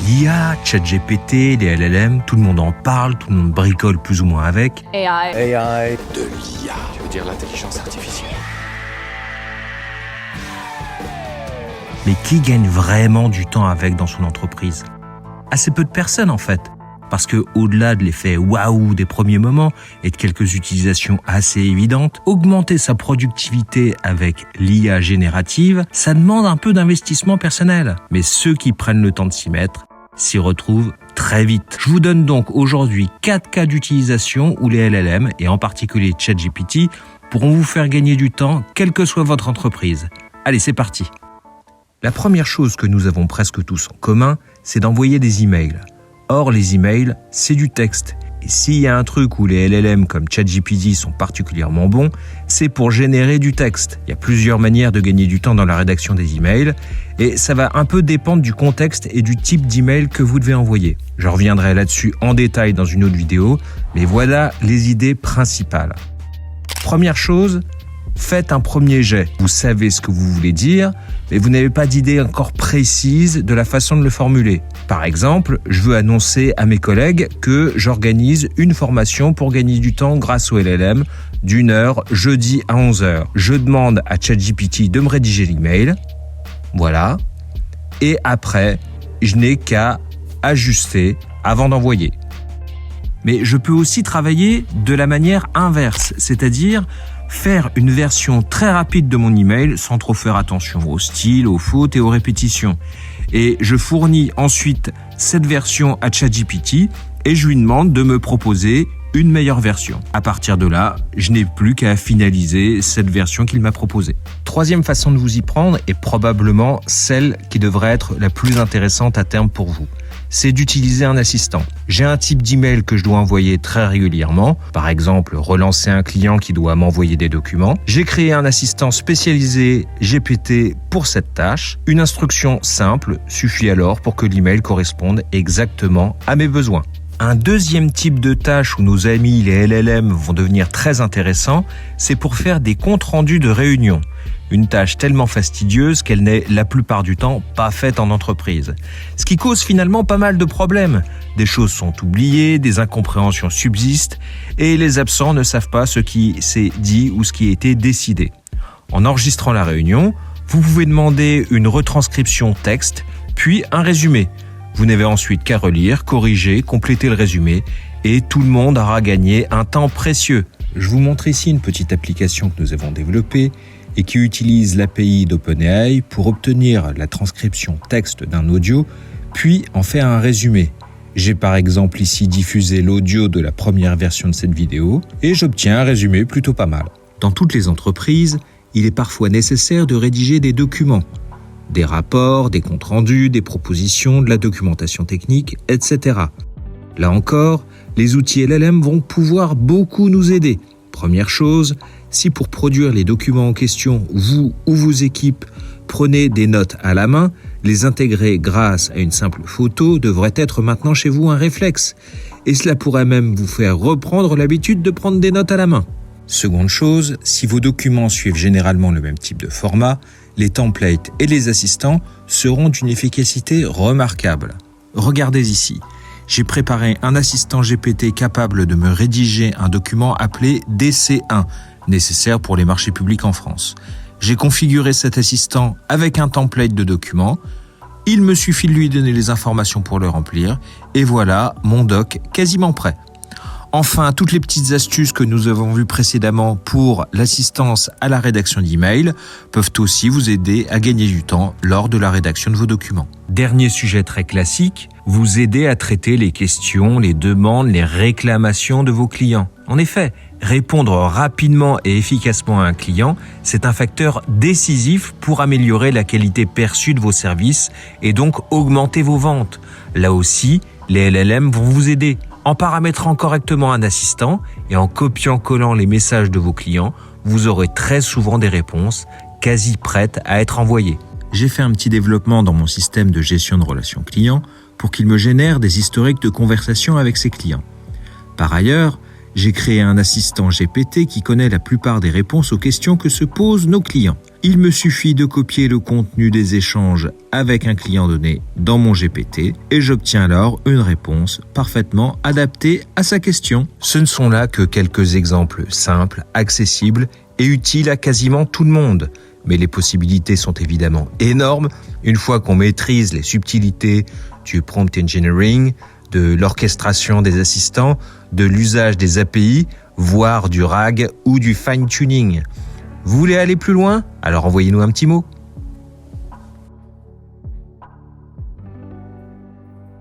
L'IA, ChatGPT, les LLM, tout le monde en parle, tout le monde bricole plus ou moins avec. AI. De l'IA. Tu veux dire l'intelligence artificielle? Mais qui gagne vraiment du temps avec dans son entreprise? Assez peu de personnes en fait. Parce que au-delà de l'effet waouh des premiers moments et de quelques utilisations assez évidentes, augmenter sa productivité avec l'IA générative, ça demande un peu d'investissement personnel. Mais ceux qui prennent le temps de s'y mettre s'y retrouvent très vite. Je vous donne donc aujourd'hui 4 cas d'utilisation où les LLM, et en particulier ChatGPT, pourront vous faire gagner du temps, quelle que soit votre entreprise. Allez, c'est parti. La première chose que nous avons presque tous en commun, c'est d'envoyer des emails. Or, les emails, c'est du texte. Et s'il y a un truc où les LLM comme ChatGPT sont particulièrement bons, c'est pour générer du texte. Il y a plusieurs manières de gagner du temps dans la rédaction des emails, et ça va un peu dépendre du contexte et du type d'email que vous devez envoyer. Je reviendrai là-dessus en détail dans une autre vidéo, mais voilà les idées principales. Première chose, faites un premier jet. Vous savez ce que vous voulez dire, mais vous n'avez pas d'idée encore précise de la façon de le formuler. Par exemple, je veux annoncer à mes collègues que j'organise une formation pour gagner du temps grâce au LLM d'1 heure jeudi à 11h. Je demande à ChatGPT de me rédiger l'email. Voilà. Et après, je n'ai qu'à ajuster avant d'envoyer. Mais je peux aussi travailler de la manière inverse, c'est-à-dire faire une version très rapide de mon email sans trop faire attention au style, aux fautes et aux répétitions. Et je fournis ensuite cette version à ChatGPT et je lui demande de me proposer une meilleure version. À partir de là, je n'ai plus qu'à finaliser cette version qu'il m'a proposée. Troisième façon de vous y prendre est probablement celle qui devrait être la plus intéressante à terme pour vous. C'est d'utiliser un assistant. J'ai un type d'email que je dois envoyer très régulièrement, par exemple relancer un client qui doit m'envoyer des documents. J'ai créé un assistant spécialisé GPT pour cette tâche. Une instruction simple suffit alors pour que l'email corresponde exactement à mes besoins. Un deuxième type de tâche où nos amis les LLM vont devenir très intéressants, c'est pour faire des comptes rendus de réunions. Une tâche tellement fastidieuse qu'elle n'est la plupart du temps pas faite en entreprise. Ce qui cause finalement pas mal de problèmes. Des choses sont oubliées, des incompréhensions subsistent et les absents ne savent pas ce qui s'est dit ou ce qui a été décidé. En enregistrant la réunion, vous pouvez demander une retranscription texte, puis un résumé. Vous n'avez ensuite qu'à relire, corriger, compléter le résumé et tout le monde aura gagné un temps précieux. Je vous montre ici une petite application que nous avons développée et qui utilise l'API d'OpenAI pour obtenir la transcription texte d'un audio, puis en faire un résumé. J'ai par exemple ici diffusé l'audio de la première version de cette vidéo et j'obtiens un résumé plutôt pas mal. Dans toutes les entreprises, il est parfois nécessaire de rédiger des documents, des rapports, des comptes rendus, des propositions, de la documentation technique, etc. Là encore, les outils LLM vont pouvoir beaucoup nous aider. Première chose, si pour produire les documents en question, vous ou vos équipes prenez des notes à la main, les intégrer grâce à une simple photo devrait être maintenant chez vous un réflexe. Et cela pourrait même vous faire reprendre l'habitude de prendre des notes à la main. Seconde chose, si vos documents suivent généralement le même type de format, les templates et les assistants seront d'une efficacité remarquable. Regardez ici. J'ai préparé un assistant GPT capable de me rédiger un document appelé DC1, nécessaire pour les marchés publics en France. J'ai configuré cet assistant avec un template de document. Il me suffit de lui donner les informations pour le remplir. Et voilà, mon doc quasiment prêt. Enfin, toutes les petites astuces que nous avons vues précédemment pour l'assistance à la rédaction d'email peuvent aussi vous aider à gagner du temps lors de la rédaction de vos documents. Dernier sujet très classique, vous aider à traiter les questions, les demandes, les réclamations de vos clients. En effet, répondre rapidement et efficacement à un client, c'est un facteur décisif pour améliorer la qualité perçue de vos services et donc augmenter vos ventes. Là aussi, les LLM vont vous aider. En paramétrant correctement un assistant et en copiant-collant les messages de vos clients, vous aurez très souvent des réponses quasi prêtes à être envoyées. J'ai fait un petit développement dans mon système de gestion de relations clients pour qu'il me génère des historiques de conversation avec ses clients. Par ailleurs, j'ai créé un assistant GPT qui connaît la plupart des réponses aux questions que se posent nos clients. Il me suffit de copier le contenu des échanges avec un client donné dans mon GPT et j'obtiens alors une réponse parfaitement adaptée à sa question. Ce ne sont là que quelques exemples simples, accessibles et utiles à quasiment tout le monde. Mais les possibilités sont évidemment énormes une fois qu'on maîtrise les subtilités du prompt engineering, de l'orchestration des assistants, de l'usage des API, voire du RAG ou du fine-tuning. Vous voulez aller plus loin? Alors envoyez-nous un petit mot.